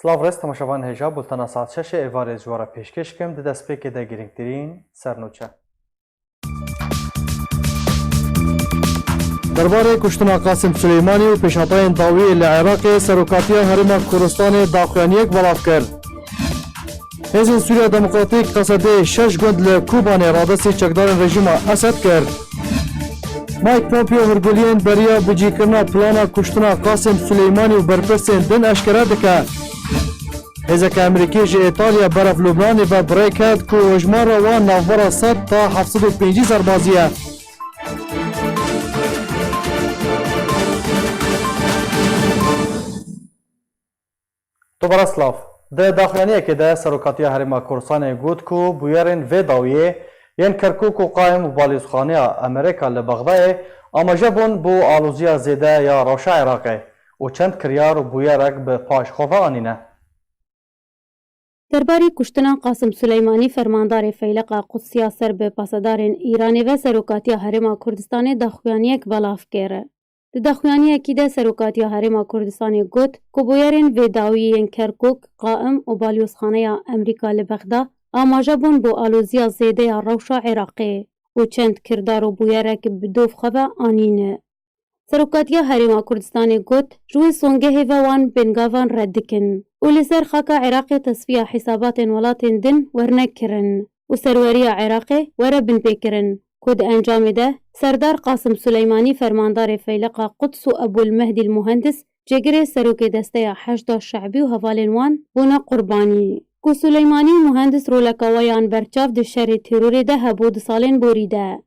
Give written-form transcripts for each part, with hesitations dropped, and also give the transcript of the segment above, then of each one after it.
سلااو ڕێز تەماشەوان هێژا بولتەنە ساعت 6 ئێوارێ جوارە پێشکەشکەم دەدەستپێکێدا گرنگترین سەرنوچە. دەربارەی کوشتنا قاسم سولەیمانی و پێشهاتەیان داویە لە عێراقê سەرۆکاتیە هەرێما کوردستانê daxuyaniyek belav kir. Hêzên Sûriya Demokratîk qesedê 6 gund li Kobanê radestê çekdarên rejîma Esed kir. Mike Pompeo hûrguliyên beriya bicîkirina plana kuştina Qasem Süleymanî û berpirsên din eşkere dike. Hêzeka Amerîkî ji Îtalya beref Lubnanê ve birêk ket ku hejmara wan navbera 100 ta 750 serbazî ye. Dobara slav. Di daxuyaniyekê de Serokatiya Herêma Kurdistanê got ku bûyerên vê dawiyê yên Kirkûk û Qaim û balîzxaneya Amerîka li Bexdayê amaje bûn bû alûziya zêde ya rewşa Iraqê û çend kiryar û bûyerek bi paşxove anîne. Derbarê kuştina Qasım Süleymanî fermandarê Feyleqa Qudsiya ser bi pasedarên Îranê ve Serokatiya Herêma Kurdistanê daxuyaniyek belav kir. Di daxuyaniyekî de Serokatiya Herêma Kurdistanê got ku bûyerên vê dawî yên Kirkûk, Qaim û balyozxaneya Amerîka li Bexda amaje bûn bû alûziya zêde ya rewşa Iraqê û çend kirdar û bûyerek bi dovxeve anîne. Serokatiya Herêma Kurdistanê got ji wê songehê ve wan bêngavan red dikin û li ser xaka Iraqê tesfiya hîsabatên welatên din wernekirin û serweriya Iraqê were binpêkirin ku di encamê de Serdar Qasım Süleymanî fermandarê Feyleqa Quds û Ebûlmehdîl Muhendis cêgirê serokê desteya Heşda Şeዕbî û hevalên wan bûne qurbanî. Ku Süleymanî û Muhendis roleka we yan berçav di şerê terorê de hebû di salên borî de.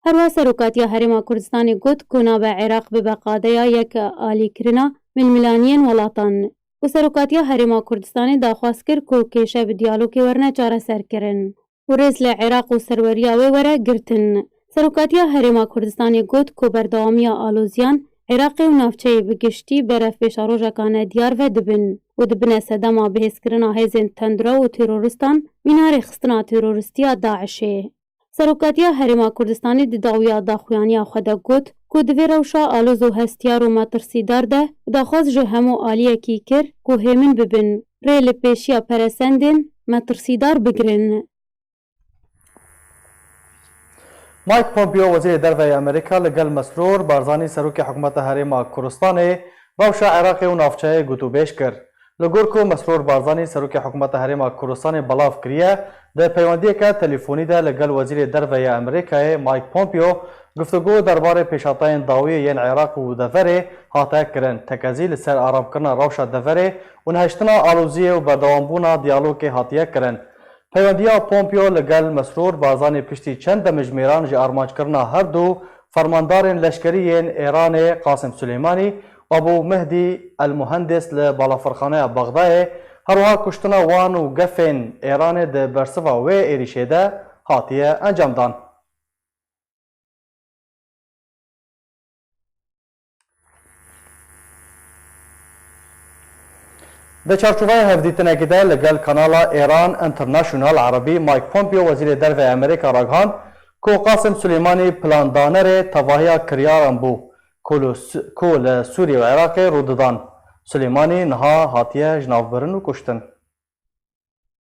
Her wa Serokatiya Herêma Kurdistanê got ku nabe Iraq bibe qadeya yek alîkirina milmilaniyên welatan û Serokatiya Herêma Kurdistanê daxwaz kir ku kêşe bi diyalogê werne çareserkirin û rêz li Iraq û serweriya wê were girtin. Serokatiya Herêma Kurdistanê got ku berdewamiya alûziyan Iraqê û navçeyê bi giştî beref pêşarojeka nediyar ve dibin û dibine sedema bihêzkirina hêzên tendro û terorîstan mînarê xistina terorîstiya Daişê. Serokatiya Herêma Kurdistanê di dawiya daxuyaniya xwe de got ku di vê rewşa alûz û hestiyar û metirsîdar de daxwaz ji hemû aliyekî kir ku hêmin bibin rê li pêşiya peresendên metirsîdar bigirin. Mike Pompeo Wezîrê Derve Amerîka li gel Mesrûr Barzanî Serokê Hikûmeta Herêma Kurdistanê rewşa Iraqê û navçeyê gotûbêj kir. Li gor ku Mesrûr Barzanî Serokê Hikûmeta Herêma Kurdistanê belav kiriye, di peywendiyeka telefûnî de li gel Wezîrê Derve Amerîkayê Mike Pompeo guftugû derbarê pêşhatayên dawiyê yên Iraq û deverê hate kirin. Tekezî li ser aramkirina rewşa deverê û nihiştina alûziyê û berdewambûna diyalogê hatiye kirin. Peywendiya Pompeo li gel Mesrûr Barzanî piştî çend demijmêran ji armançkirina her du fermandarên leşkerî yên Îranê Qasem Süleymanî û Ebûlmehdî el Muhendis li balafirxaneya Bexdayê her wiha kuştina wan û gefên Îranê di bersiva wê êrişê de hatiye encamdan. Di çarçovaya hevdîtinekê de li gel kanala Îran International Arabî Mike Pompeo Wezîrê Derve Amerîka ragihan ku Qasem Süleymanî plandanerê tevahiya kiryaran bû ku li Sûriye û Iraqê rûdidan. Süleymanî niha hatiye ji navbirin û kuştin.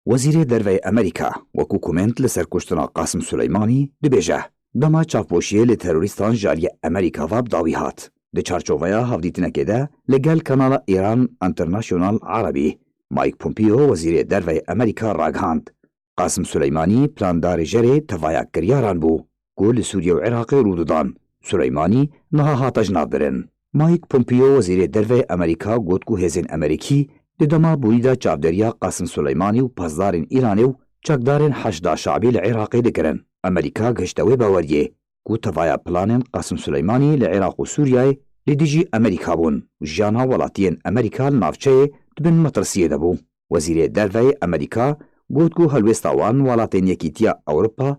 Wezîrê Derve Amerîka wekû komend li ser kuştina Qasım Süleymanî dibêje dema çavpêşiyê li terorîstan ji aliyê Amerîka ve dawî hat. Di çarçovaya hevdîtinekê de li gel kanala Îran International Arabî Mike Pompeo Wezîrê Derve Amerîka ragihand Qasım Süleymanî plandarê jerê tevaya kiryaran bû ku li Sûriye û Iraqê rûdidan. Süleymanî niha hate ji navbirin. Mike Pompeo Wezîrê Derve Amerîka got ku hêzên Amerîkî di dema borî de çavderiya Qasım Süleymanî û pezdarên Îranê û çekdarên Heşda Şeዕbî li Iraqê dikirin. Amerîka gihişte wê baweriyê ku tevaya planên Qasım Süleymanî li Iraq û Sûriyeyê li dijî Amerîka bûn û jiyana welatiyên Amerîka li navçeyê dibin metirsiyê de bû. Wezîrê Derve Amerîka got ku helwêsta wan welatên Yekîtiya Ewropa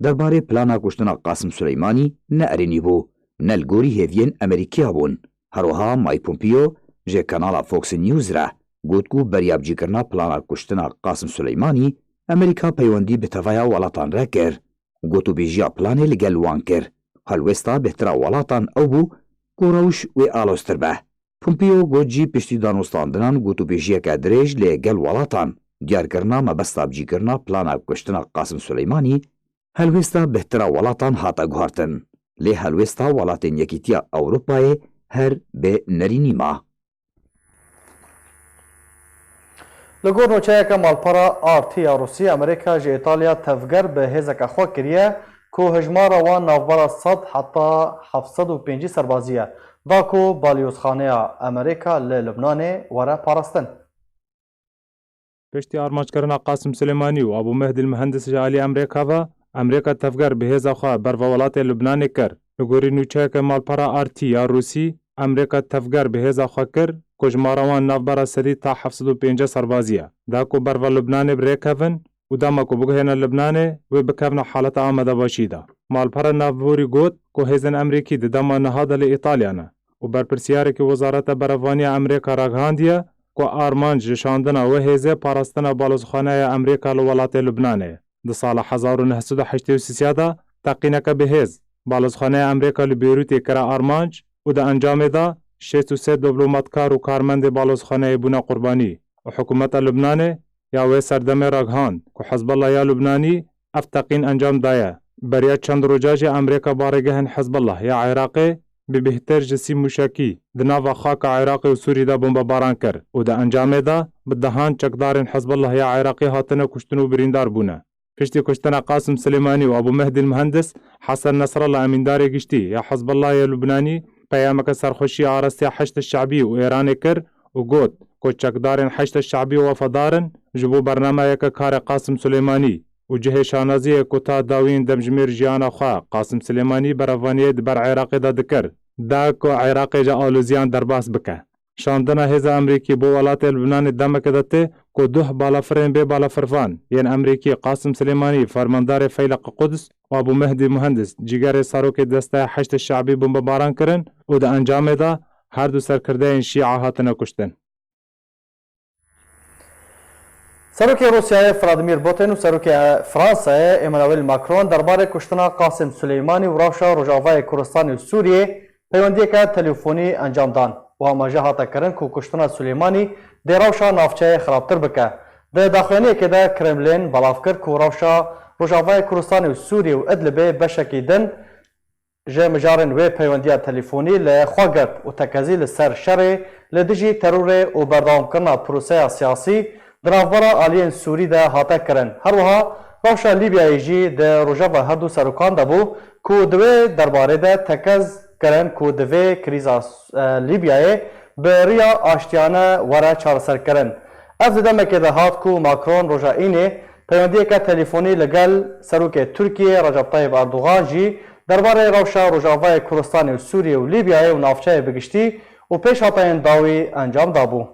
derbarê plana kuştina Qasım Süleymanî ne erênî bû ne li gorî hêviyên Amerîkiya bûn. Her wiha Mike Pompeo ji kanala Fox News re got ku beryabcîkirina plana kuştina Qasım Süleymanî Amerîka peywendî bi tevaya welatan re kir. Gotûbêjiya planê li gel wan kir. Helwêsta bêhtira welatan ew bû ku rewş wê aloztir be. پومپیو گوجی پشتی دانوستاندنان گوتوبێژیەکە درێژ لێ گەل وڵاتان دیارکردنا مەبەستا بجیکردنا پلانا کوشتنا قاسم سولەیمانی هەلوێستا بهترا وڵاتان هاتە گوهارتن لێ هەلوێستا وڵاتên یەکیتیا ئەوروپایê هەر bê nêrînî ma. Li gor nûçeyeka malpera artiya Rûsî Amerîka ji Îtalya tevger bi hêzeka xwe kiriye ku hejmara wan navbera 100 heta 750 serbazî ye da ku balyozxaneya Amerîka li Lubnanê were parastin. پشتی آرمانجکردنا قاسم سلیمانی و ابو مهدی المهندس ji alî Amerîka ve Amerîka tevger bi hêza xwe berva welatê Lubnanê kir. Li gorî nûçeyeke malpera artî ya Rûsî Amerîka tevger bi hêza xwe kir ku jmara wan navbera 100 ta 750 serbazî ye. Da ku berva Lubnanê bi rêkevin û dema ku biguhêne Lubnanê wê bikevne haleta amadebaşî de. Malpera navborî got ku hêzên Amerîkî di dema niha de li İtalya ne û berpirsiyarekî Wezareta Berevaniya Amerîka ragihandiye ku armanc ji şandina wê hêzê parastina balozxaneya Amerîka li welatê Lubnanê. Di sala 1983 de teqîneke bihêz balozxaneya Amerîka li Beyrûtê kira armanc û di encamê de 63 diplomatkar û karmendê balozxaneyê bûne qurbanî û hikûmeta Lubnanê ya wê serdemê ragihan ku Hezbollah ya Lubnanî ev teqîn encam daye. Beriya çend roja jî Amerîka barêgehên Hezbollah ya Iraqê bi bihter ji sî mûşekî di nava xaka Iraqê û Sûrî de bombebaran kir û di encamê de bi dehan çekdarên Hezbollah ya Iraqê hatine kuştin û birîndar bûne. Piştî kuştina Qasim Silêmanî û Abu Mehdi Mühendis, Hasan Nasrallah emîndarê giştî ya Hezbollah ya Lubnanî peyameke serxweşî arastiya Heşt Şeعبî û Îranê kir û got ku çekdarên Heşt Şeعبî wefadarin ji bo bernameyeke karê Qasim Silêmanî û cihê şanaziyê ku ta dawiyên demjimêr jiyana xwe Qasim Silêmanî berevaniyê di ber Iraqê de dikir. Da ku Iraqê ji alûziyan derbas bike. Şandina hêza Amerîkî bo welatê Lubnanê demeke de tê ku duh balafirên bê balafirvan yên Amerîkî Qasim Silêmanî fermandarê Feyleqa Quds û Abu Mehdi Mühendis cîgerê serokê desteya Heşt Şeعبî bombebaran kirin û di encamê de her du serkirdeyên Şîa hatine kuştin. Serokê Rûsyayê Vladimir Putin û serokê Fransayê Emmanuel Macron derbarê kuştina Qasim Silêmanî û rewşa Rojavayê Kurdistanê û Sûriyê peywendiyeke telefûnî encam dan û amaje hate kirin ku kuştina Silêmanî dê rewşa navçeyê xirabtir bike. Di daxuyaniyekê de Kremlin belav kir ku rewşa Rojavayê Kurdistanê û Sûriyê û Idlibê beşekî din ji mijarên wê peywendiya telefûnî li xwe girt û tekezî li ser şerê li dijî terorê û berdewamkirina proseya siyasî di navbera aliyên Sûrî de hate kirin. Her wiha rewşa Lîbyayê jî di rojeva her du serokan de bû ku di wê derbarê de tekez kirin ku di vê krîza Lîbyayê bi rêya aştiyane were çareserkirin. Ev di demekê de hat ku Macron roja înê peywendiyeke telefûnî li gel serokê Tirkiyê Recep Tayyip Erdogan jî derbarê rewşa Rojavayê Kurdistanê û Sûriyê û Lîbyayê û navçeyê bigiştî û pêşhatayên dawî encam dabû.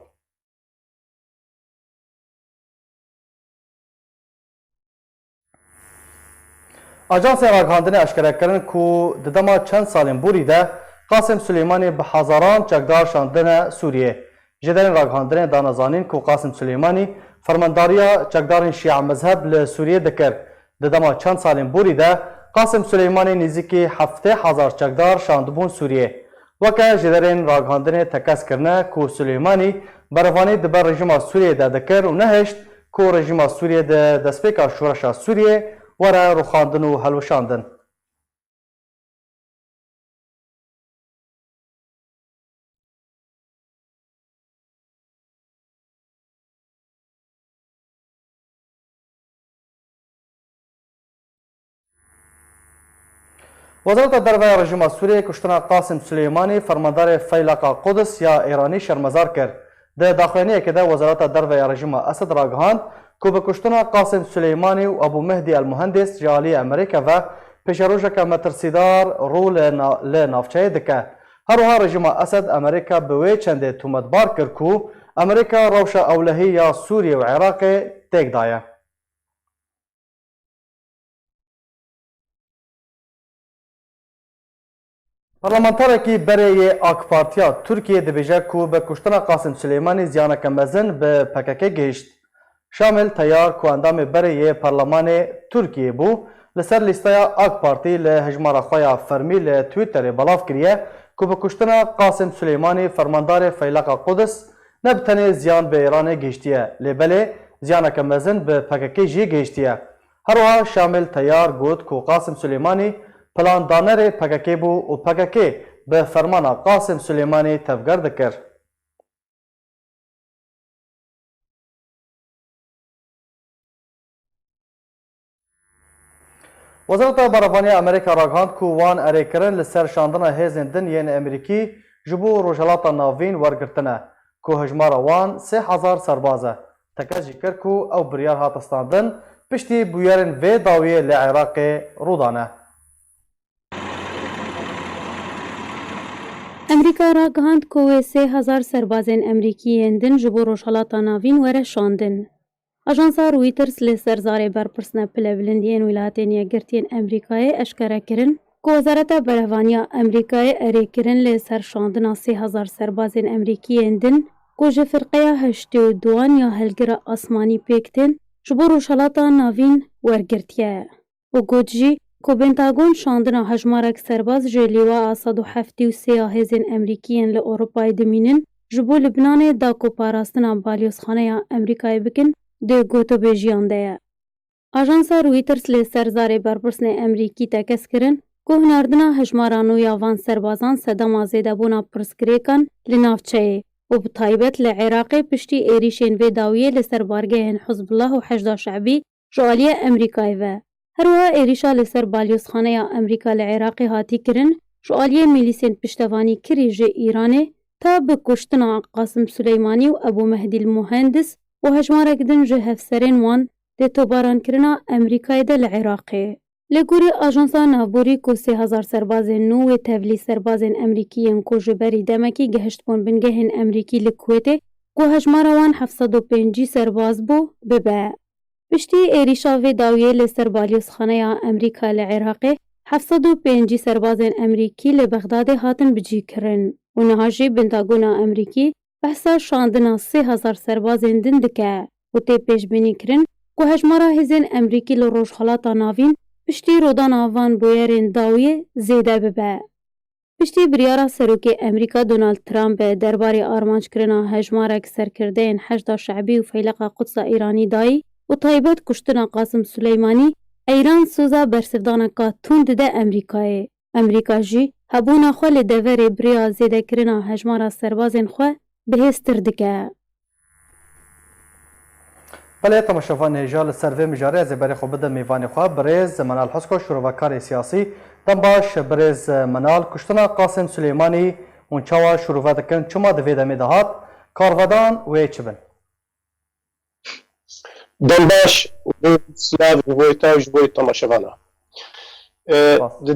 Ajansên ragihandinê eşkere kirin ku di dema çend salên borî de Qasim Silêmanî bi hezaran çekdar şandine Sûriyê. Ji derên ragihandinê danezanîn ku Qasim Silêmanî fermandariya çekdarên Şîa mezheb li Sûriyê dikir. Di dema çend salên borî de Qasim Silêmanî nêzîkî 70,000 çekdar şandibûn Sûriyê. Weke ji derên ragihandinê tekez kirine ku Silêmanî berevanî di ber rejima Sûriyê de dikir û nehişt ku rejima Sûriyê di destpêka şoreşa Sûriyê were rûxandin û helweşandin. Wezareta Derveya rejima Sûriyê kuştina Qasim Silêmanî fermandarê Feyleqa Quds ya Îranî şermezar kir. Di daxuyaniyekê de Wezareta Derveya rejima Esed ragihand ku bi kuştina Qasim Silêmanî û Abu Mehdi el Mühendis ji alî Amerîka ve pêşerojeke metirsîdar rû li navçeyê dike. Her wiha rejima Esed Amerîka bi wê çendê tûmetbar kir ku Amerîka rewşa ewlehî ya Sûriye û Iraqê têk daye. Parlamenterekî berê AK Partiya Tirkiyê dibêje ku bi kuştina Qasim Silêmanî ziyaneke mezin bi PKK gihîşt. Şamil Teyar ku endamê berê Parlemanê Tirkiyê bû li ser lîsteya AK Partî li hejmara xwe ya fermî li Twitterê belav kiriye کو به کشتنا قاسم سلیمانی فرماندار فیلق قدس نبتنه زیان به ایران گشتیه لبله زیانک مزن به پککی جی گشتیه هروها شامل تیار گوت کو قاسم سلیمانی پلان دانر پککی بو و پککی به فرمان قاسم سلیمانی تفگر دکر. وزارت برافانی امریکا راگهاند کو وان اریکرن لسر شاندنا هیزن دن یین امریکی جبو روجلاتا ناوین ورگرتنه کو هجمار وان 3000 سربازه تکجی کر کو او بریار هاتستاندن پشتی بویرن و داویه لعراق رودانه. امریکا را گهاند کو 3000 سربازین امریکی هندن جبو روجلاتا ناوین وره شاندن. اجانسا رویترز لسرزار برپرسنه پلبلندین ولایتین یگرتین امریکای اشکره کرن که وزارت برهوانیا امریکای اری کرن لسر شاندنا 3000 سربازین امریکی هندن که جه فرقه 82 یا هلگر آسمانی پیکتن جبو روشالاتا ناوین ورگرتیه و گوجی که بنتاگون شاندنا هجمارک سرباز جه لیوا 173 هزین امریکیین لأوروپای دمینن جبو لبنان دا که پاراستنا بالیوسخانه امریکای بکن ده گوتو بیجیان ده. آژانسا رویترز لی سرزار برپرسن امریکی تکس کرن که هناردنا هجمارانو یا وان سربازان صدام زیده بونا پرسکریکن لنافچه و بطایبت لعراق پشتی ایریشین و داویه لسر بارگه حزب الله و حشد شعبی جوالیه امریکای و هروها ایریشا لسر بالیوسخانه یا امریکا لعراق هاتی کرن جوالیه میلیسین پشتوانی کری جه ایرانه تا بکشتنا قاسم سلیمانی و ابو مهدی المهندس و هجمارک دن جه هفسرین وان ده توباران کرنا امریکای ده لعراقه. لگوری آژانسا نابوری کو 3000 سربازین نو و تولی سربازین امریکیین کو جبری دمکی گهشت بون بنگهن امریکی لکویته کو هجماروان 750 سرباز بو ببه. پشتی ایریشا و داویه لسر بالیوسخانه یا امریکا لعراقه 750 سربازین امریکی لبغداد هاتن بجی کرن و نهاجی بنتاگونا امریکی بحثا شاندنا 3000 سربازین دن دکه و تی پیش بینی کرن که هجمارا هزین امریکی لروش خلاتا ناوین پشتی رودان آوان بویرین داویه زیده ببه. پشتی بریارا سروک امریکا دونالد ترامپ درباری آرمانج کرنا هجمارک سرکردین حشد شعبی و فیلق قدس ایرانی دایی و طایبت کشتنا قاسم سلیمانی ایران سوزا برسفدانا که توند ده امریکای. امریکا جی هبونا خواه لدوری بریا زیده کرنا هجمارا سربازین خواه بهستر دکه. بله تماشاوان نجال سروی مجاری از بری خوب ده میوانی خواه بریز منال حسکو شروعکار سیاسی دم باش بریز منال کشتنا قاسم سلیمانی اونچاوا شروع دکن چما دویده میدهات کارودان و چبن دم باش و سلاو و تاج و تماشاوانا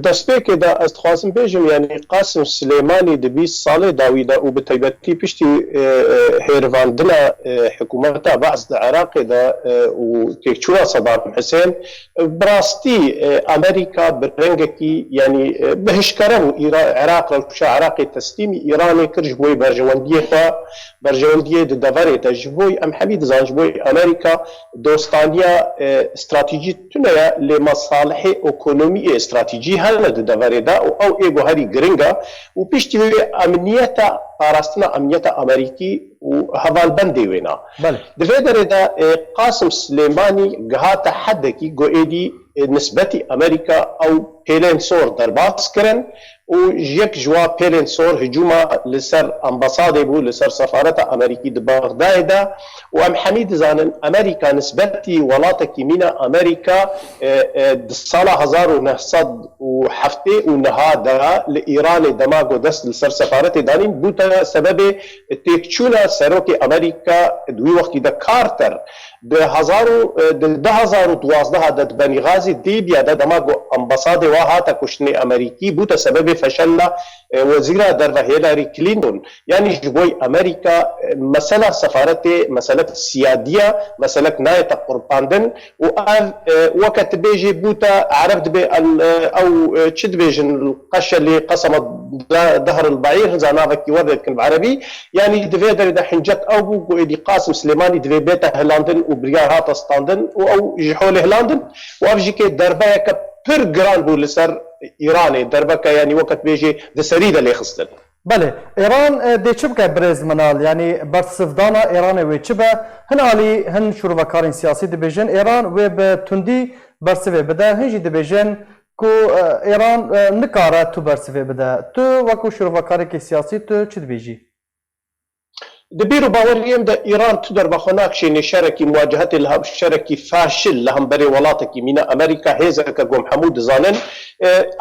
دەستپێکێ دا ئەست خوازم بێژم یعنی قاسم سلێمانی دە 20 ساڵێ داویدا و بە تایبەتی پشتی هێرڤاندنە حکوومەتە بەعز لە عێراقێدا و تێکچووە سەدام حوسێن بڕاستی ئەمریکا بڕێنگێکی یعنی بەهشکەرە بوو عێراق ڕەوشە عێراقی تەسلیمی ئیرانی کرد ji بۆی بەرژەوەندیە خوا بەرژەوەندیە دەڤەرێتە ji بۆی ئەم هەمی دەزان ji بۆی ئەمریکا دۆستانیە استراتیجی تونەیە لێ مەساڵحی ئۆکۆنۆمی استراتیجی هەر لە دەڤەرێدا و ئەو ئێگۆ هەری گرنگە و پشتی وێ ئەمنیەتە پاراستنە ئەمنیەتە ئەمریکی و هەڤالبەندێ وێنا دەوێ دەرێدا قاسم سلێمانی گەهاتە حەدێکی گۆئێدی نسبەتی ئەمریکا ئەو پێلێن سۆر دەرباز کردن و یەک جوا پێلێن سۆر هجوومە لەسەر ئەمبەسادێ بوو لەسەر سەفارەتە ئەمریکی دە بەغدایدا و ئەم هەمی دەزانن ئەمریکا نسبەتی وڵاتێکی مینە ئەمریکا ساڵە 1970 و نەهادا لە ئیرانی دەماگۆ دەست لەسەر سەفارەتێ دانین بووتە سەبەبێ تێکچوونە سەرۆکی ئەمریکا دوی وەختی دە کارتەر 2012 دەت بەنیغازی دیبیادا دەماگۆ ئەمبەسادێ وا هاتە کوشتنی ئەمریکی بووتە سەبەبێ فەشەلە وەزیرە دەرڤە هێلاری کلینتون یعنی ji بۆی ئەمریکا مەسەلە سەفارەتێ مەسەلە سیادیە مەسەلەک نایەتە قورپاندن و وەکە تبێژێ بووتە عەرەب دبێ ئەو چ دبێژن قەشە لێ قەسەمە دهر البعير زانافكي وردكن بعربي يعني دفي دريدا حنجت او بو قويدي قاسم سليماني دفي بيتا هلاندن وبريار هاتا ستاندن او جحول هلاندن وافجي كي دربايا پر گران بو لسر ایران دربکه یعنی وقت بیجی د سری د لیخستن بله ایران دی چه بکه برز منال یعنی برسفدانا ایران و چه به هن عالی هن شروعکارین سیاسی دی بیجن ایران و به تندی برسفه بده هنجی دی بیجن کو ایران نکاره تو برسفه بده تو وکو شروعکاری که سیاسی تو چه دی بیجی؟ دبيرو باوريم دا إيران تقدر بخوناك شيء شركي مواجهة لها شركي فاشل لهم بري ولاتك من أمريكا هيزا كقوم حمود زانن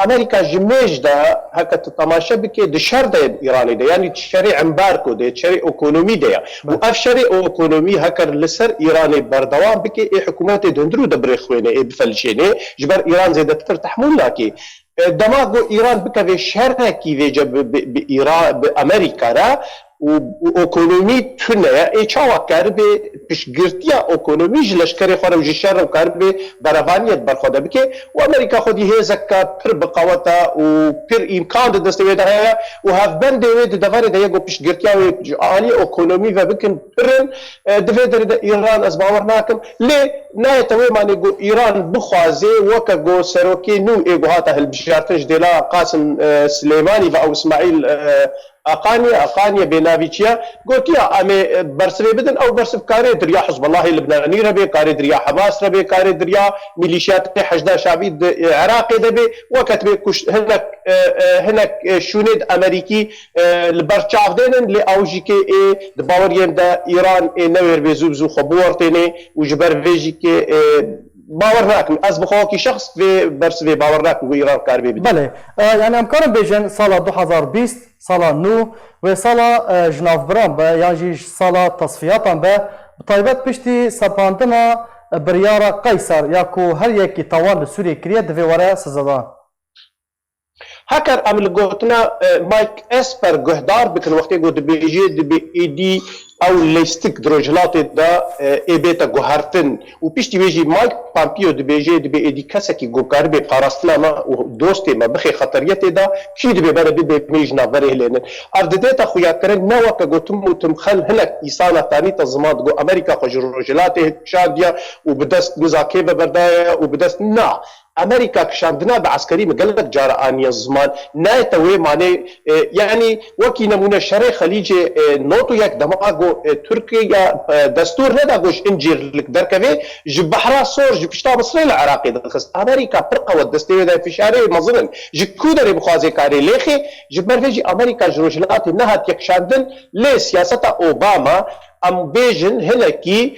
أمريكا جميج دا هكا تتماشى بكي دشار دا إيراني دا يعني تشاري عمباركو دا تشاري أوكونومي دا وأف شاري أوكونومي هكا لسر إيراني بردوان بكي إيه حكوماتي دندرو دا بريخويني إيه بفلشيني جبر إيران زي دا ترتحموناكي دماغو إيران بكا في شركي في جب بأمريكا را و اکونومی تونه ای چاوا کرده پیشگرتیا اکونومی جلشکری خوره و جشر رو کرده بروانیت برخوده بکه و امریکا خودی هزک پر بقوتا و پر امکان دستوی ده هیا و هفبند دوید دواره ده یکو پیشگرتیا و عالی اکونومی و بکن پرن دوید ده ایران از باور ناکم لی نایتوی مانی گو ایران بخوازه وکا گو سروکی نو ایگو هاتا هلبشارتش دیلا قاسم سلیمانی و او اسماعیل أقانية بنافيتشيا قلت يا أمي برسبي بدن أو برسب كاري دريا حزب الله اللبناني ربي كاري دريا حماس ربي كاري دريا ميليشيات حشدا شعبي عراقي دبي وقت بي هناك شونيد أمريكي البرشاف دينن لأوجيكي دباوريين دا إيران نوير بيزوبزو خبورتيني وجبر فيجيكي باور ناكم از بخواكي شخص في برس في باور ناكم وإيران كاربي بدي بله يعني امكان بيجن سال 2020 سال نو و سال جناف بران به يعني سال تصفيات به بطيبات بشتي سباندنا بريارة قيصر ياكو هر يكي طوال سوريا كريا دفي وراء سزدان هكر عمل قوتنا مايك اسبر قهدار بكن وقتي قد بيجي دبي ايدي او ليستك دروجلات دا ايبيتا قهرتن و بيشتي بيجي مايك بامبيو دبي دبي ايدي كسكي قوكار بي قارستنا ما و دوستي ما بخي خطريتي دا كي دبي برا بي ميجنا بريه لينن اردديتا خويا كرن نوكا قوتم وتمخل هناك إيسانا تاني تزمات قو امريكا خوش روجلاتي شادية و بدست قزاكيبا بردايا و بدست نا امريكا كشاندنا بعسكري مقلق جارانية الزمان نايتوي معني يعني وكي نمونه شري خليجي نوتو يك دماغو تركيا دستور ندا قوش انجير لك دركبي جب بحرا صور جب اشتا مصري العراقي دخست امريكا برقا والدستور دا في شاري مظلن جب كودري بخوازي كاري ليخي جب مرفيجي امريكا جروجلات نهات يكشاندن لي سياسة اوباما ام بيجن هنكي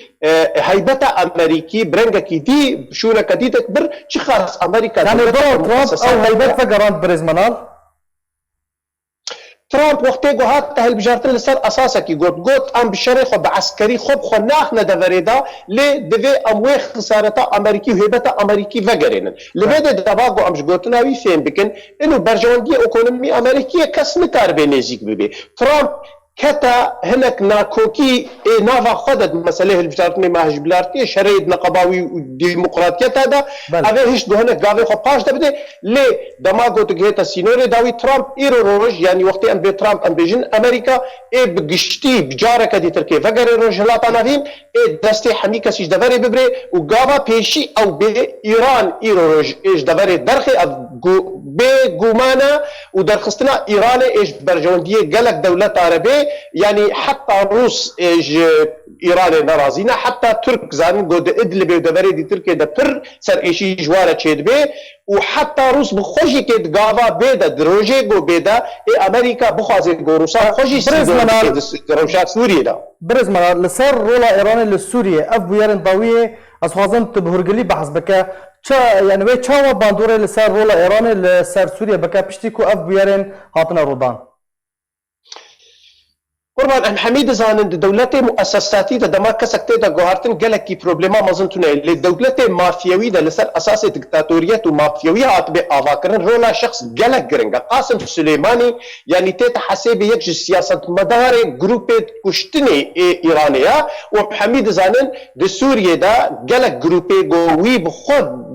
هيبتا امريكي برنگكي دي شونا كدي تكبر چي خاص امريكا يعني دونالد ترامب او هيبت فقران بريزمانال ترامب وقتی گوهات تهل بجارتن لسر اساسا کی گوت ام بشری خو بعسكري خو خو ناخ ندوريدا ل دوی اموي خسارتا امريكي هيبتا امريكي وگرين لبد دباغو امش گوتنا وي فهم بكن انه برجوندي ايكونومي امريكي كس نكار بنزيك ببي ترامب كتا هناك ناكوكي نافا خدد مسألة البشارتني ما هجبلارتي شريد نقباوي وديمقراطية هذا هذا هيش دو هناك قاضي خباش دبدي ليه دماغو تجيتا سينوري داوي ترامب إيرو روج يعني وقتي أن بي ترامب أن بيجن أمريكا بقشتي بجارة كدي تركي فقر الرجلات أنا فين دستي حميكا سيش دفري ببري وقابا بيشي أو بإيران إيرو روج إيش دفري درخي بقومانا ودرخستنا إيران إيش برجوندية قلق دولة عربية يعني حتى روس إيران نرازينا حتى ترك زان قد إدلب ودبري دي تركيا دا پر سر إيشي جوارة تشيد بي وحتى روس بخوشي كد قاوا بيدا دروجي قو بيدا أمريكا بخوازي قو روسا خوشي روشات سوريا دا برزمنا لسر رولا إيران لسوريا أف بيارن ضوية أسخوازن تبهرقلي بحث بكا يعني وي چاوا باندوري لسر رولا إيران لسر سوريا بكا بشتيكو أف بيارن هاتنا رودان قربان ام حميد زانن دولتي مؤسساتي دا ما كسكتي دا جوهرتن قالكي بروبليما مازنتونه لي دولتي مافيوي دا لسر اساس ديكتاتوريات ومافيويه هاتبي افاكرن رولا شخص قالك جرنجا قاسم سليماني يعني تيت حسابي يك سياسه مدار جروبات كشتني ايرانيه وحميد زانن دي سوريا دا قالك جروبي قوي بخود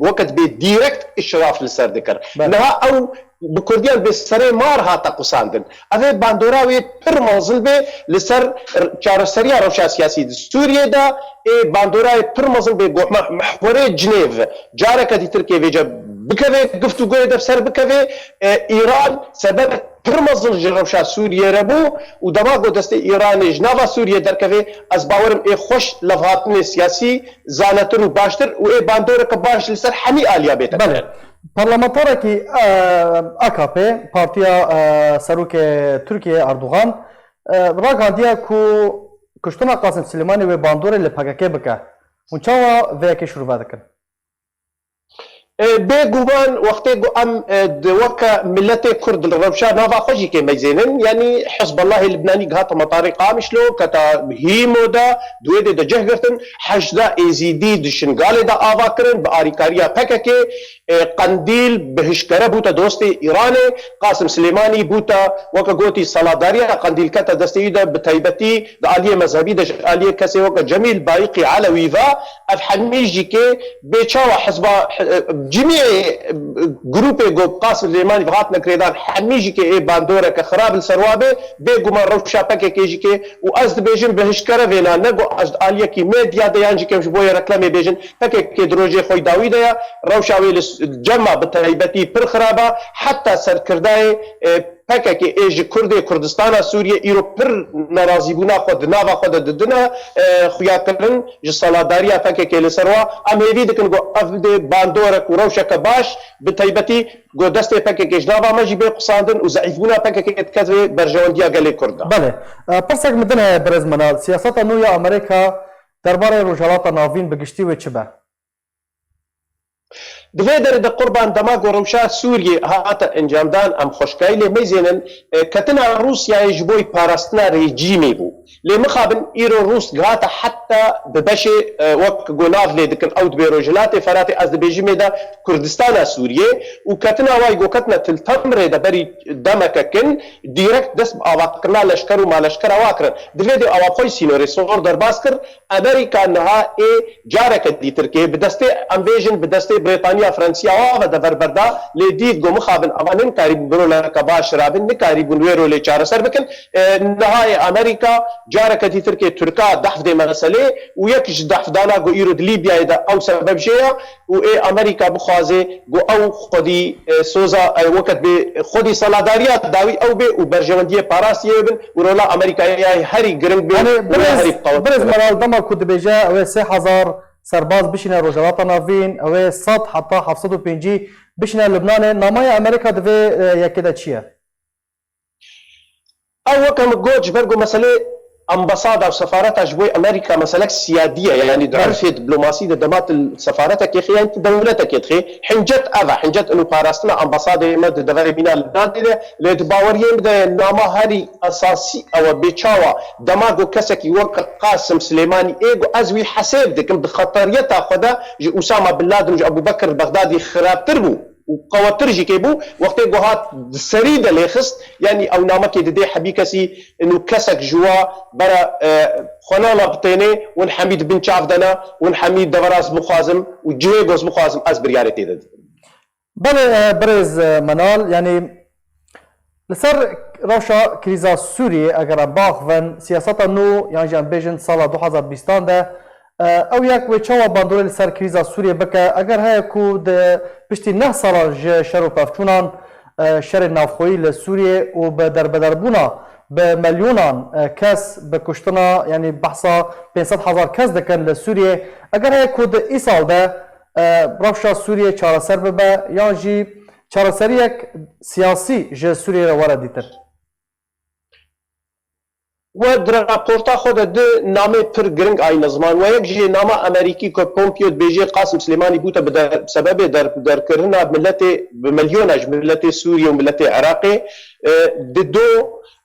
وقت به ديركت اشراف لسر دكر نها او بكرديان بسري مار هاتا قصاندن اوه باندوراوي پر منزل به لسر چارسريا روشا سياسي سوريا دا اي باندوراوي پر منزل به محوري جنيف جارك دي تركيا ويجا بكوي گفتو گوي در سر بكوي ايران سبب پر منزل روشا سوريا ربو و دماغو دست ايران جناوا سوريا در كوي از باورم اي خوش لفاتن سياسي زانتر و باشتر و اي باندورك باش لسر حمي آليا بيتا بله پارلمانتارێکی AKP پارتیا سەرۆکê Tirkiyeyê Erdogan ragihandiye ku kuştina Qasim Silêmanî wê bandorê li PKK bike hûn çawa vêyekê şûrve dikin بيجوان وقتي ام وكا ملتي كرد الربشا نافا خوشي كي ميزينن يعني حزب الله اللبناني قهات مطارق مشلو كتا هيمو دا دويدي دا جهگرتن حشدا ايزيدي دشنغالي دا آواكرن بآريكاريا پككي قنديل بهشكره بوتا دوستي ايراني قاسم سليماني بوتا وكا قوتي صلاداريا قنديل كتا دستي دا بتايبتي دا آلية مذهبي دا آلية كسي وكا جميل بايقي على ويفا افحميجي كي بيشاوا حزبا جميع جروبي جو قاسم سليماني فغات نكريدان حميجي كي اي باندورا كخراب السروابي بيجو ما روشا باكي كيجي كي وازد بيجن بهشكره فينا نغو ازد آلية كي ميديا ديانجي كي مشبوية ركلامي بيجن باكي كي دروجي خوي داوي دايا روشاوي الجمع بتايبتي پر خرابه حتى سركرداي پکه ایج کرد کردستان سوریه ایرو پر ناراضی بونا خود ناوا خود ددنا خویا کردن جسالاداریا پکه لسروا امهوی دکن گو افد باندور کوروشک باش بتایبتی گو دسته پکه جنابا مجی به قصاندن و ضعیف بونا پکه کتکذ برجواندیا گلی کرد بله پرسک مدنه برزمنال سیاست نویا امریکا درباره روجالات ناوین بگشتی و چبه دویدر د قربان دماغ روشا سوریه هاتا انجام دان ام خوشکای لی میزنن کتنا روسیا جبوی پاراستنا رژیمی بو لی مخابن ایرو روس غاتا حتی ببشه وقت گناف لی دکن او دبیروجلات فرات از دبیجمی دا کردستان سوریه و کتنا وای گو کتنا تلتمر دا بری دمککن دیرکت دست آواقرنا لشکر و مالشکر آواقرن دویدر آواقوی سینوری سور در باز کر امریکا نها ای جارک دی ترکیه بدسته انویژن بدسته بريطانيا فرنسيا وهذا بربردا لديد جو مخابن اوانن قريب برو لكباش رابن قريب نويرو لي چار سر بكن نهايه امريكا جارك دي تركيا تركا دحف دي مساله ويكش دحف دانا جو ايرو ليبيا دا او سبب شيء و امريكا بخوازه جو او خدي سوزا وقت به خدي صلاداريات داوي او به وبرجونديه باراسيه بن ورولا امريكا هي هري جرين بي برز مرال دما كنت بيجا و 3000 سرباز بشینه روجالات ناوین او 100 حتی 750 بشینه لبنان نامای امریکا دوی یکی چیه؟ او وكم جوج برجو مسألة امباسادة وسفارات اجبوي امريكا مسألة سيادية يعني درجة دبلوماسية دمات السفارات كيخي انت دولتك يتخي حنجت اذا حنجت انه باراستنا امباسادة مد دغري بنا لبنان لدباوريين بدا ناما هاري اساسي او بيتشاوا دماغو كسكي وقت قاسم سليماني ايغو ازوي حساب دكم بخطريتها خدا اسامه بن لادن ابو بكر البغدادي خراب تربو وقواترجي كيبو وقت جوهات سريده ليخست يعني او نامك دي حبيكسي انه كسك جوا برا خنالا بطيني ونحميد بن شافدنا ونحميد دفراس مخازم وجويغوز مخازم از بريارتي دد بله برز منال يعني لسر روشا كريزا سوريا اگر باخفن سياستا نو يعني جان بيجن سالا 2020 ده او یک و چاوا باندول سر کریزا سوریه بکه اگر های کو د پشتی 9 سال شر و پفچونان شر نافخویی لسوریه و به دربونا به میلیونان کس به کشتنا یعنی بحثا 500,000 کس دکن لسوریه اگر های کو د ای سال ده روشا سوریه چاره سر ببه یا جی چاره سری یک سیاسی جه سوریه رو وارد دیتر و در راپورتا خود د نامه پر گرنگ آین زمان و یک جه نامه امریکی که پومپیو بیجی قاسم سلیمانی بوده به سبب در کردن ملت بمليونج ملت سوریه و ملت عراقی دو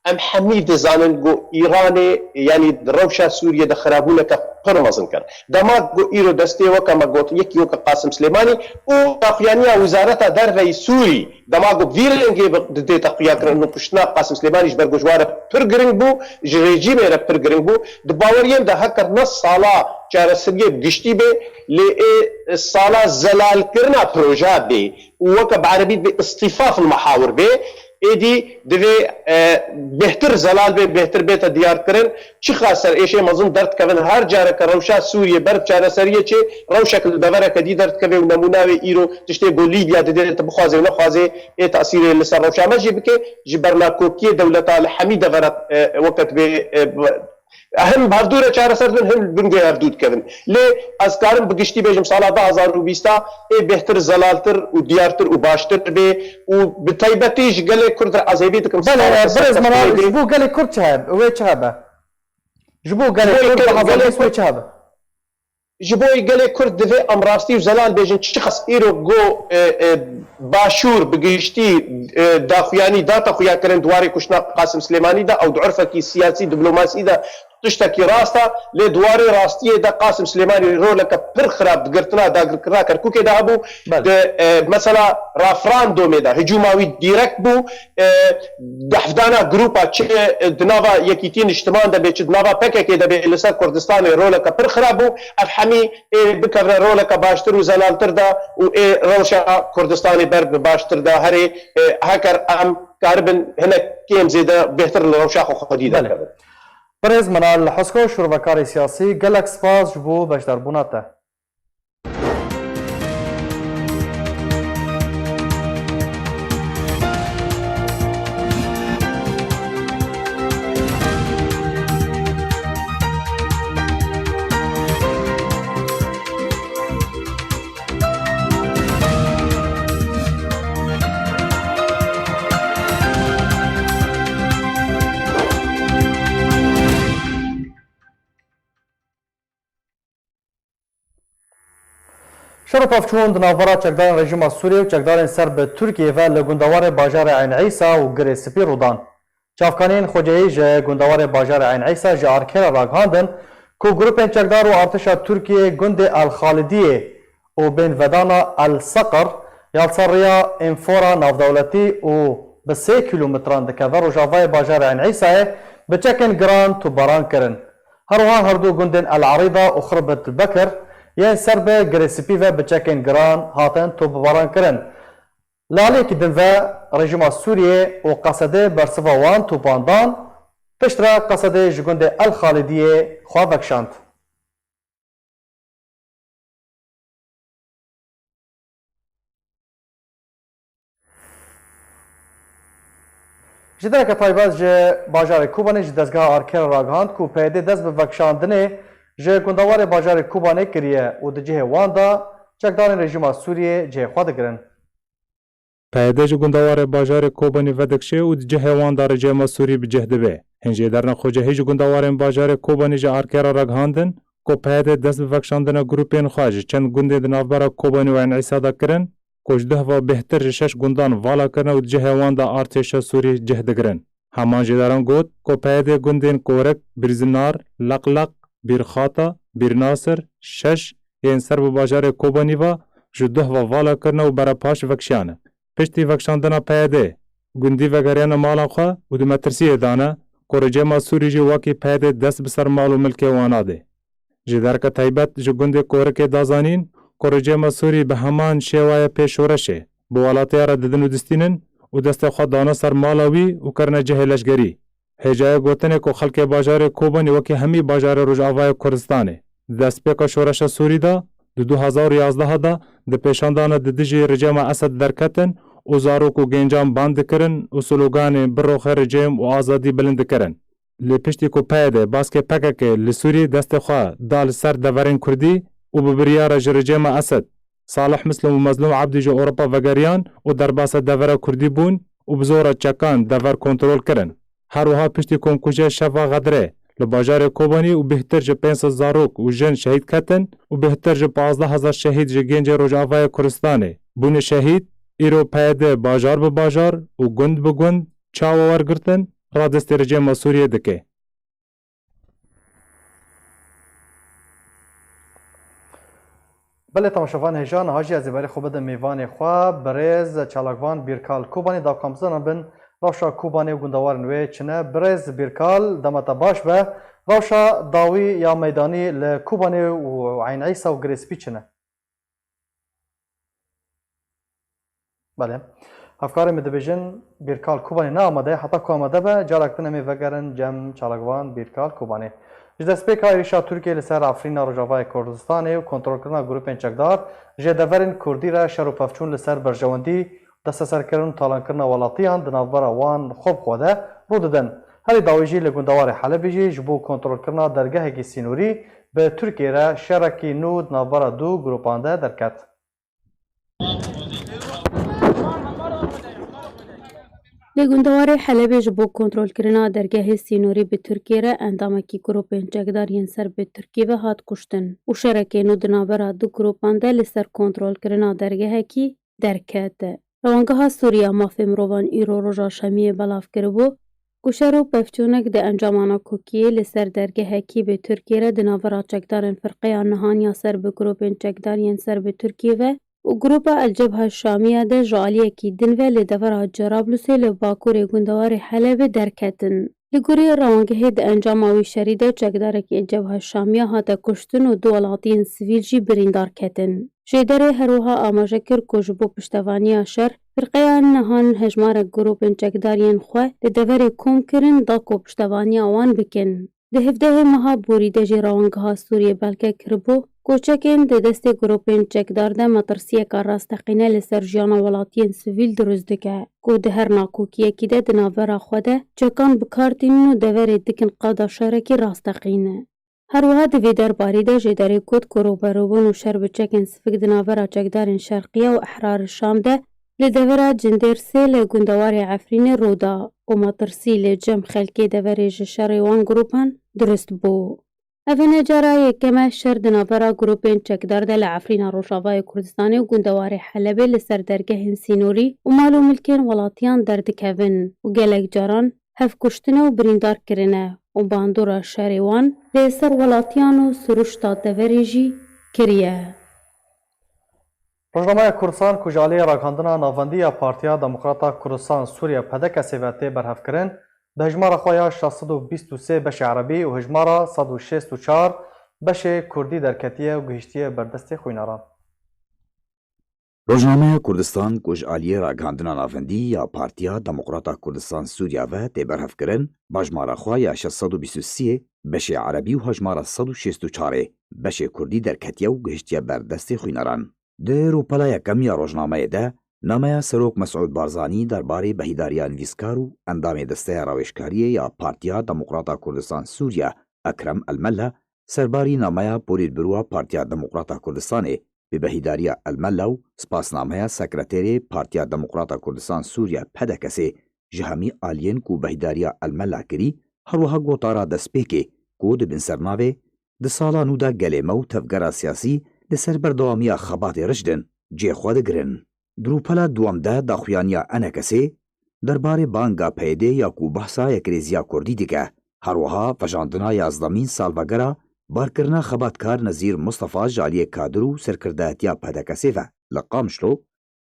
ام حمید زانن گو ایران یعنی روشا سوریه د خرابونه که پرمزن کرد دما گو ایرو دسته وکا مگوت یکی وکا قاسم سلیمانی او تقیانیا وزارت در رئیس سوری دما گو ویرلنگی د تقیا کرن کشنا قاسم سلیمانی جبر گوجوار پر گرنگ بو رژیم را پر گرنگ بو د باوریم د هکر نص سالا چارەسەریە گشتی بێ لێ ساڵا زەلالکردنا پرۆژا بێ وەکە بعربیت بێ استیفاف المحاور بێ ئێدی دەوێ بهتر زەلال بێ بهتر بێتە دیارکردن چی خاسەر ئێشێ مەزن دەردکەون هەر جارەکە ڕەوشا سووریە بەر چارەسەریە چێ ڕەوشەکە دەڤەرەکە دی دەردکەوێ و نەموناوێ ئیرۆ تشتێ بۆ لیبیا دەدێتە بخوازێ و نەخوازێ ئێ تەسیرێ لەسەر ڕەوشامەژی بکێ ji بەرناکۆکیە دەولەتا لە حەمی دەڤەرە وەکت بێ هم هەردوورە چارەسەر بن هم بنگوێ هەردوو دکەون لێ ئەزکارم بگشتی بێژم ساڵا 2020 ئێ بهتر زەلالتر و دیارتر و باشتر بێ و بتایبەتیش گەلێک کوردر عەزەیبی دکەم برز منال ji bo gelê Kurd çi hebe wê çi hebe ji bo gelê Kurd 2020 wê çi hebe ji bo gelê Kurd divê em rastî û zelal bêjin çi qas îro got başûr bigihiştî daxuyanî data xuyakirin dwarê kuşna Qasim Silêmanî de ew di urfekî siyasî diplomasî de tiştekî rast e lê dwarê rastiyê de Qasim Silêmanî roleke pir xirab digirtina dagirkirina Kerkûkê de hebû di mesela referandumê de hicûma wî dîrek bû dehfdana grûpa çi di nava Yekîtiyên Niştiman de bê çi di nava PKK de bê li ser Kurdistanê roleke pir xirab bû ev hemî ê bikevre roleke baştir û zelaltir de û ê rewşa Kurdistanê ber bi baştir de herê heker em karibin hinek kêm zêde bêhtir li rewşa xwe xwedî de kevin برز منال li Hesko şûrvekarê siyasî gelek spas ji bo beşdarbûna te شر پافچوون di navbera çekdarên rejima Sûriye û çekdarên ser bi Tirkiye ve li gundewarê bajarê Eyn Îsa û girê spî rûdan. Çavkaniyên Xweceyî ji gundewarê bajarê Eyn Îsa ji arkêra ragihandin ku grupên çekdar û artişa Tirkiye gundê El Xalidiyê û bên vedana El Seqer ya serriya enfora navdewletî û bi 3 kîlometran dikeve rojavayê bajarê Eyn Îsayê bi çekên giran tûbaran kirin. Her wiha herdû gundên El Erîda û Xirbet Bekir yên ser bi girêspî ve bi çekên giran hatin topbaran kirin. Lalekî din ve rejima Sûriye û Qesedê bersiva wan topandan pişt re Qesedê ji gundê El Xalidiyê xwe vekşand. Ji dereke taybet ji bajarê Kobanê ji dezgeha arkêra ragihand ku peyedê dest bi vekşandinê ji gundewarê bajarê Kobanê kiriye û di cihê wan de çekdarên rejima Sûriye cihê xwe digirin. Peyedê ji gundewarê bajarê Kobanî vedikşe û di cihê wan de rejima Sûrî bi cih dibe. Hênjêderina Xwecehî ji gundewarên bajarê Kobanî ji arkêra ragihandin ku peyedê dest bi vekşandina grupên xwe ji çend gundê di navbera Kobanî û Eyn Îsa de kirin ku ji dihva bêhtir ji 6 gundan vala kirine û di cihê wan de artêşa Sûrî cih digirin. Heman jêderan got ku peyedê gundên Korek, Birzinar, Leqleq, Bîrxata, Bîrnasir, Şeş yên ser bi bajarê Kobanî ve ji dihva vala kirine û berepaş vekşiyane. Piştî vekşandina peyedê, gundî vegeriyane malan xwe û di metirsiyê dane ku rejima Sûrî jî wekî peyedê dest bi ser mal û milkê wan nade. Ji dereke taybet ji gundê Korekê dazanîn ku rejima Sûrî bi heman şêwayê pêşoreşê bi welatiya re didin û distînin û destê xwe dane ser mala wî û kirine cihê leşgerî. Hêcaya gotinê ku xelkê bajarê Kobanî wekî hemî bajarê Rojavayê Kurdistanê di destpêka şoreşa Sûrî de di 2011 de di pêşandana di dijî rejima Esed derketin û zarok û gêncan band dikirin û sloganê biroxe rejim û azadî bilind dikirin. Lê piştî ku peyedê baskê PKK li Sûrî destê xwe da li ser deverên Kurdî û bi biryara ji rejima Esed, Salih Mislim û Mezlûm Abdî ji Ewropa vegeriyan û derbasa devera Kurdî bûn û bi zora çekan dever kontrol kirin. Her wiha piştî komkujê şeva Xedrê li bajarê Kobanî û bêhtir ji 500 zarok û jin şehîd ketin û bêhtir ji 15,000 şehîd ji gêncê Rojavayê Kurdistanê bûne şehîd, îro peyedê bajar bi bajar û gund bi gund çawa wergirtin radestê rejima Sûriyê dike. Belê tamaşevan hêjan hajiya zêberê xwe bidin mêvanê xwe birêz çalakvan Bîrkal Kobanî davkamzana bin rewşa Kobanê û gundewarên wê çine birêz Bîrkal dema te baş be روشا داوی یا میدانی لکوبانی و عین عیسا و گریسپی چنه؟ بله افکار مدبیجن بیرکال کوبانی نه آمده حتی که آمده به جارکتن می وگرن جم چالگوان بیرکال کوبانی جده سپیکا ایشا ترکیه لسر افرین روجاوای کردستان و کنترل کردن گروپ چکدار جده ورن کردی را شر و پفچون لسر برجواندی دست سرکردن تالان کردن ولاتیان دنابور وان خوب خوده رو دادن هری داویجی لگوندوار حلبیجی جبو کنترل کردن درگاه کی سینوری به ترکیه را شرکی نود نابور دو گروپانده درکت لگوندوار حلب ji bo kontrolkirina dergehê sînorî bi Tirkiye re endamekî grûpên çekdar yên ser bi Tirkiye ve hat kuştin û şerekê nû di navbera du grûpan de li ser kontrolkirina dergehekî derket. Rewangeha Sûriya mafê mirovan îro roja şemiyê belav kiribû ku şer û pevçûnek di encamana Kokiyê li ser dergehekî bi Tirkiye re di navbera çekdarên firqeya nihaniya ser bi grûpên çekdar yên ser bi Tirkiye ve û grupa El-Cebha Şamiya de ji aliyekî din ve li devera Cerablusê li bakurê gundewarê Helebê derketin. Li gorî rewangehê di encama wî şerî de çekdarekî El-Cebha Şamiya hate kuştin û du welatiyên sivîl jî birîndar ketin. Jêderê her wiha amaje kir ku ji bo piştevaniya şer firqeya nihan hejmarek grûpên çekdariyên xwe li deverê kom kirin da ku piştevaniya wan bikin. Di 17 meha borî de jî rewangeha Sûriyê belke kiribû Koçekên di destê grûpên çekdar de metirsiyeka rasteqîne li ser jiyana welatiyên sivîl dirûz dike ku di her nakokiyekî de di navbera xwe de çekan bikardînin û deverê dikin qada şerekî rasteqîne. Her wiha di vê derbarî de jêderê got ku rûberûbûn û şer bi çekên sifik di navbera çekdarên Şerqiye û Ehrarê Şam de li devera Cindersê li gundewarê Efrînê rû da û metirsî li cem xelkê deverê ji şerê wan grûpan durist bû. Ev ne cara yekeme şer di navbera grûpên çekdar de li Efrîna Rojavayê Kurdistanê û gundewarê Helebê li ser dergehên sînorî û mal û milkên welatiyan derdikevin û gelek caran hevkuştine û birîndar kirine û bandora şerê wan lê ser welatiyan û siruşta deverê jî kiriye. Rojnamaya Kurdistan ku ji aliyê ragihandina navendiya Partiya Demokrata Kurdistan Sûriya pedekesê ve tê berhevkirin bi hejmara xwe ya 623 beşê Erebî û hejmara 164 beşê Kurdî derketiye û gihîştiye berdestê xwînaran. Rojnameya Kurdistan ku ji aliyê ragihandina navendî ya Partiya Demokrata Kurdistan Sûriya ve tê berhevkirin bajmara xwe ya 623 beşê Erebî û hejmara 164 beşê Kurdî derketiye û gihîştiye berdestê xwînaran. Di rûpela yekem ya rojnameyê de Nameya Serok Mesûd Barzanî derbarê behîdariya nivîskar û endamê desteya rawêşkariyê ya Partiya Demokrata Kurdistan Sûriya Ekrem Elmella serbarî nameya porîrbiroya Partiya Demokrata Kurdistanê bi behîdariya Elmella û spasnameya sekreterê Partiya Demokrata Kurdistan Sûriya pedekesê ji hemî aliyên ku behîdariya Elmella kirî her wiha gotara destpêkê ku di bin sernavê di sala nû de gelê me û tevgera siyasî li ser berdewamiya xebatê rijdin cê xwe digirin. Drûpela duwam de daxuyaniya enekesê derbarê banga peydê ya ku behsa Yekrêziya Kurdî dike her wiha vejandina yazdemîn salvegera barkirina xebatkar Nezîr Mustafa ji aliyê kadir û serkirdeyetiya pedekesê ve li Qamişlo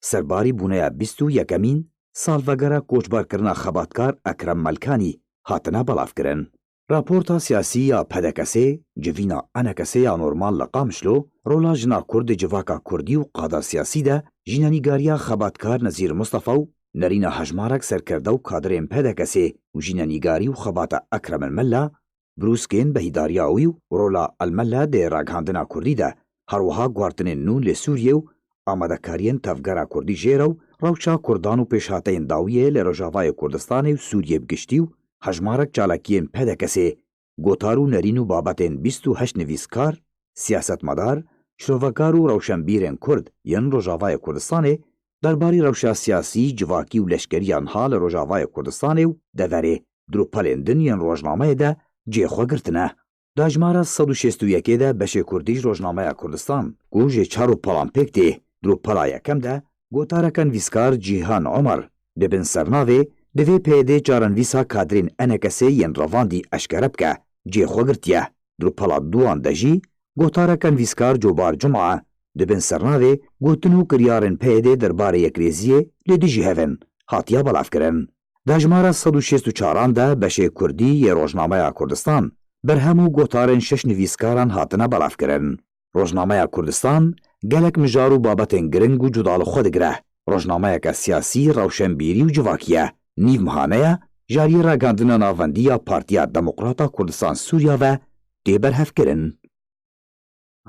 serbarî bûneya 21 salvegera koçbarkirina xebatkar Ekrem Melkanî hatine belavkirin. Raporta siyasî ya pedekesê civîna enekesê ya normal li Qamişlo rola jina Kurd di civaka Kurdî û qada siyasî de jînenîgariya xebatkar Nezîr Mustafa û nerîna hejmarek serkirde û kadirên pedekesê û jînenîgarî û xebata Ekrem Elmella brûskên behîdariya wî û rola Elmella dê ragihandina Kurdî de her wiha guartinên nû li Sûriyê û amadekariyên tevgera Kurdî jê re û rewşa Kurdan û pêşhateyên dawiyê li Rojavayê Kurdistanê û Sûriyê bigiştî û hejmarek çalakiyên pedekesê gotar û nerîn û babetên 28 nivîskar, siyasetmedar, şrovekar û rewşenbîrên Kurd yên Rojavayê Kurdistanê derbarî rewşa siyasî, civakî û leşkeriya niha li Rojavayê Kurdistanê û deverê drûpelên din yên rojnameyê de cê xwe girtine. Di hejmara 161 de beşê Kurdî ji Rojnameya Kurdistan ku jê çar û palampêk tê drûpela yekem de gotareka nivîskar Cîhan Omer di bin sernavê di vê pêdê caranivîsa kadrên enekesê yên revandî eşkere bike cê xwe girtiye. Drûpela duan de jî gotareka nivîskar Cobar Cuma di bin sernavê gotin û kiryarên pêdê derbarê Yekrêziyê li dijî hevin hatiye belavkirin. Di hejmara 164 de beşê Kurdî yê Rojnameya Kurdistan berhem û gotarên şeş nivîskaran hatine belavkirin. Rojnameya Kurdistan gelek mijar û babetên giring û cuda li xwe digire. Rojnameyeke siyasî, rewşenbîrî û civakî ye. Nîv mihaneye jariyê ragihandina navendiya Partiya Demokrata Kurdistan Sûriya ve tê berhevkirin.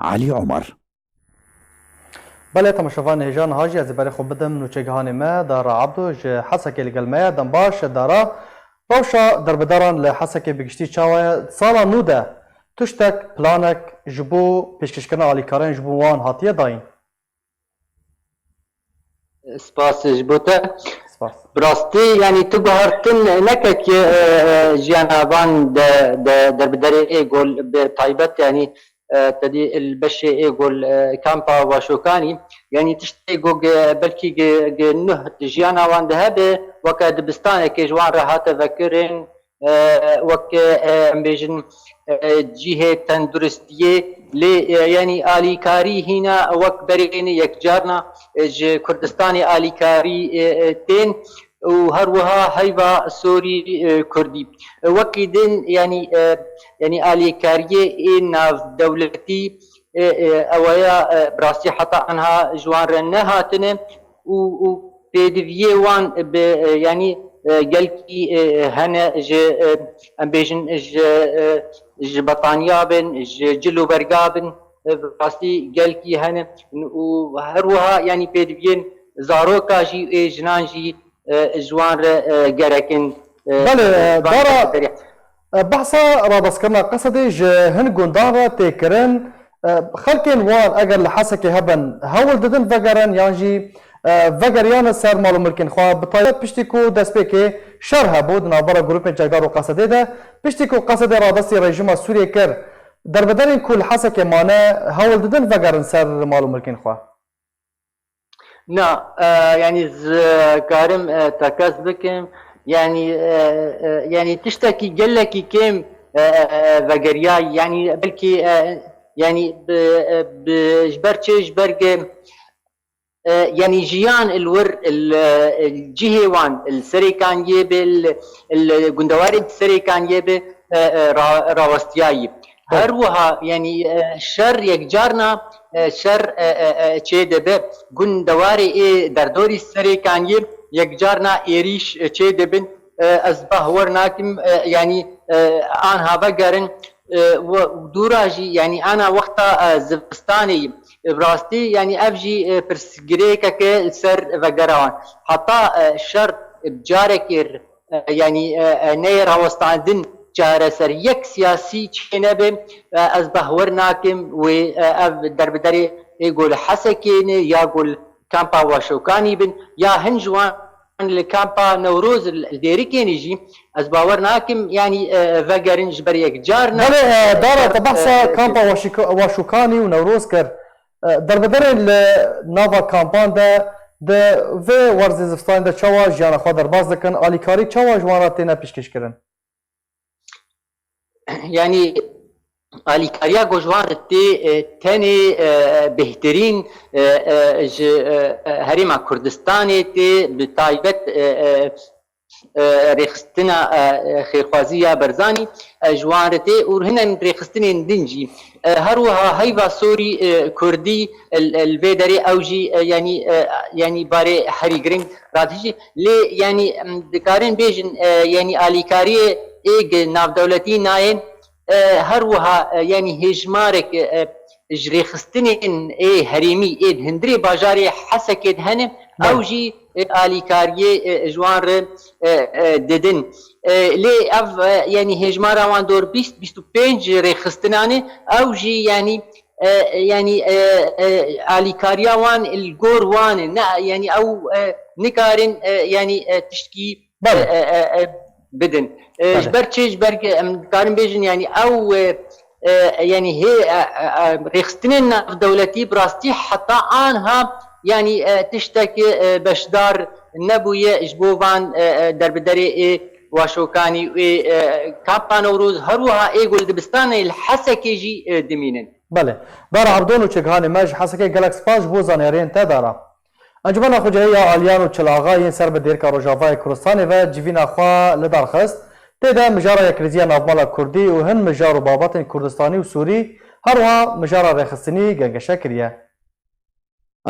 Alî Omar. بله تماشاوان هجان هاجی از برای خوب بدم نوچگهان ما دارا عبدو ج حسک الگلمه دم باش دارا باوشا در بداران لحسک بگشتی چاوه سالا نوده تشتک پلانک جبو پیشکشکرنا آلیکارن جبو وان هاتیه داین سپاس جبوته سپاس براستی یعنی تو بهارتن نکک جیانابان در بدره گل به طایبت یعنی تدي البشي يقول كامبا وشوكاني يعني تشتي جو بلكي نه جيانا وان ذهب وكا دبستان كي جوان راحات ذكرين وك امبيجن جهه تندرستيه لي يعني الي كاري هنا وك برين يكجارنا كردستاني الي كاري تين وهروها هيبا سوري كردي وكيدين يعني آلي كاريه ناف دولتي اويا براسي حتى عنها جوان رنهاتنا و بيدفيه وان يعني قالكي هنا امبيجن بطانيا بن جلو برقابن براسي قالكي هنا وهروها يعني بيدفين زاروكا جي جنانجي جوان جركن بله دارا بحثا رابس کرنا قصدی هن گندان تکرن خلکن وان اگر لحسک هبن هول ددن وگرن یانجی وگریان سر مالو ملکن خواه بطایت پشتی کو دست که شرح بود نابرا گروپ جگدار و قصده ده پشتی کو قصده رادستی رژیم سوریه کر در بدرین کل حسک مانه هول ددن وگرن سر مالو ملکن خواه نا يعني كارم تكاس بكم يعني تشتكي قلكي كم فقرياي يعني بلكي يعني بجبرتش برق يعني جيان الور الجهه وان السري كان يبي الجندواري السري كان يبي راوستياي هروها يعني شر يكجارنا شر چه دبه گون دواری در دوری سری کانیم یک جارنا ایریش چه دبن از بهور ناکم يعني آنها بگرن و دوراجي يعني أنا وقتا زبستاني براستي يعني أفجي برسجريكا كسر وجروان حتى شر بجاركير يعني نير هوستاندن جاره سر یک سیاسی چنبه از بهور ناکم و در بدری يقول حسكين يا يقول كامبا وشوكاني بن يا هنجوان الكامبا نوروز الديريكين يجي از باور ناكم يعني فقرن جبريك جارنا بله دارا تبحثا كامبا وشوكاني ونوروز كر در بدری ناوا كامبان ده و ورزی زفتان ده چوا جانا خوا در باز دکن آلیکاری چوا جوانات تینا پیشکش کرن يعني آلیکاریا گوجوان تی تنی بهترین هرما کردستانی تی بتایبت رخستنا خیرخوازیه برزانی جوان تی اور هنا رخستنی دنجی هروها هیوا سوری کردی الفيدري اوجي يعني باري حريقرين راتجي لي يعني دكارين بيجن يعني آلیکاری ایگ ناف دولتی ناین هروها يعني هجمارك جريخستنين هريمي هندري باجاري حسكت هنم اوجي آلیکاری جوان ددن لي اف يعني هجمارا وان دور 25 ريخستناني اوجي يعني آلیکاریا وان الجور وان يعني او نكارن يعني تشكي بدن جبرتش برك كارن بيجن يعني او يعني هي ريخستنين دولتي براستي حتى انها يعني تشتكي بشدار نبويه جبوفان دربدري واشوكاني كابا نوروز هروها يقول دبستان الحسكي جي دمينن بله دارا عبدون و چگهان مج حسكي گلکس پاش بو زانيرين تا دارا انجمن خوجه‌ای آلیان و چلاغای سر به دیرکا روجاوای کردستان و جوینا خوا لدارخست تێدا مژارە یەکریزیە ناوماڵە کوردی و هەند مژار و بابەتên کوردستانی و سووری هەروەها مژارە ڕێخستنی گەنگەشە کردیە.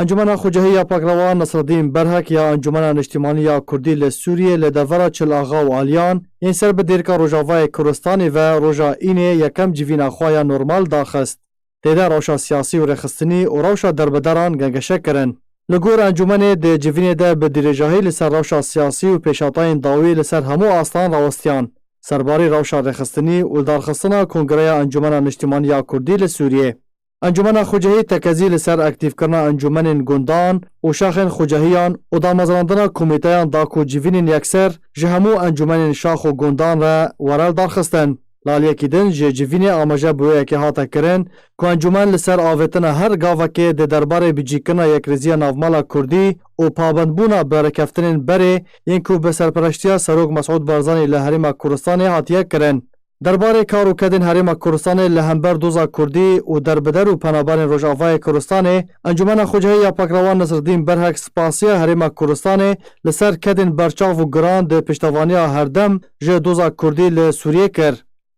انجمن خوجهی پاکروان نصرالدین برهک یا انجمن اجتماعی کردی لسوریه لدورا چل آغا و آلیان این سر به دیرکا روژاوای کردستانی و روژا اینه یکم جوین خوایا نورمال داخست. تیده روشا سیاسی و رخستنی و روشا دربدران گنگشه کرن. لگور انجمن ده جوین ده به دیرجاهی لسر روشا سیاسی و پیشاتاین داوی لسر همو آستان راوستیان. سرباری روشا رخستنی و دارخستنا کنگره انجمن اجتماعی کردی لسوریه. انجمن خوجهی تکزی لسر اکتیف کرنا انجمن گندان و شاخن خوجهیان و دامزراندنا کمیتیان داکو جیوین یکسر جهمو انجمن شاخ و گندان را ورال دارخستن. لالیه کدن جیوین آمجه برویه که هاتا کرن که انجمن لسر آویتن هر گاوه که ده درباره بجیکنا یکریزی نافمالا کردی و پابندبونا برکفتنین بره اینکو به سرپرشتیا سروک مسعود بارزانی لحریم کردستانی هاتیه کرن. درباره کار و کدین حریم کردستان لهمبر دوزا کردی و دربدر و پنابان روژاوای کردستان انجمن خوجهی پاکروان نصرالدین برهک سپاسی حریم کردستان لسر کدین برچاو و گران ده پشتوانی هر دم جه دوزا کردی لسوریه کر.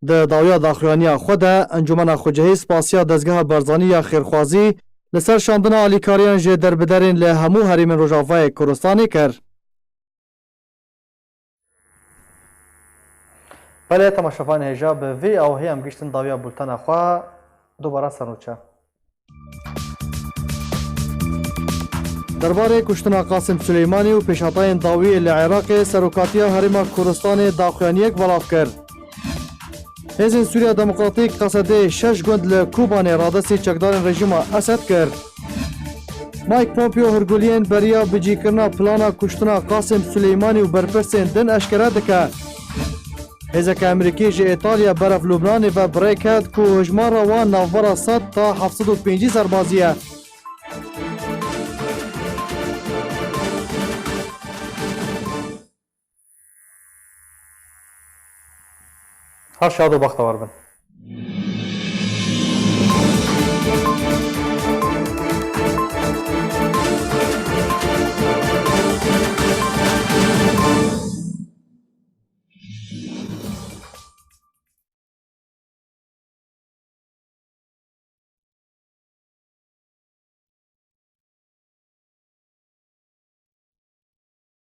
ده داویا داخوانی خود انجمن خوجهی سپاسی دزگاه برزانی خیرخوازی لسر شاندنا آلیکاریان جه دربدرین لهمو حریم روژاوای کردستانی کر. بله تماشافان هجا به وی او هی هم گشتن داویا بولتن اخوا دوباره سرنوچه. درباره کشتن قاسم سلیمانی و پیشاتاین داوی لعراق سروکاتیا حریم کردستان داخوانیک بلاف کرد. حزب سوریا دموکراتیک قصده 6 گوند لکوبان رادسی چکدار رژیم اسد کرد. مایک پومپیو هرگولین بریا بجی کرنا پلانا کشتن قاسم سلیمانی و برپرسین دن اشکره دکه. هزک امریکی جه ایتالیا برف لبنان و بریک هد که هجمار وان نوبرا 100 تا 750 سربازیه. هر شاد و بختور بن.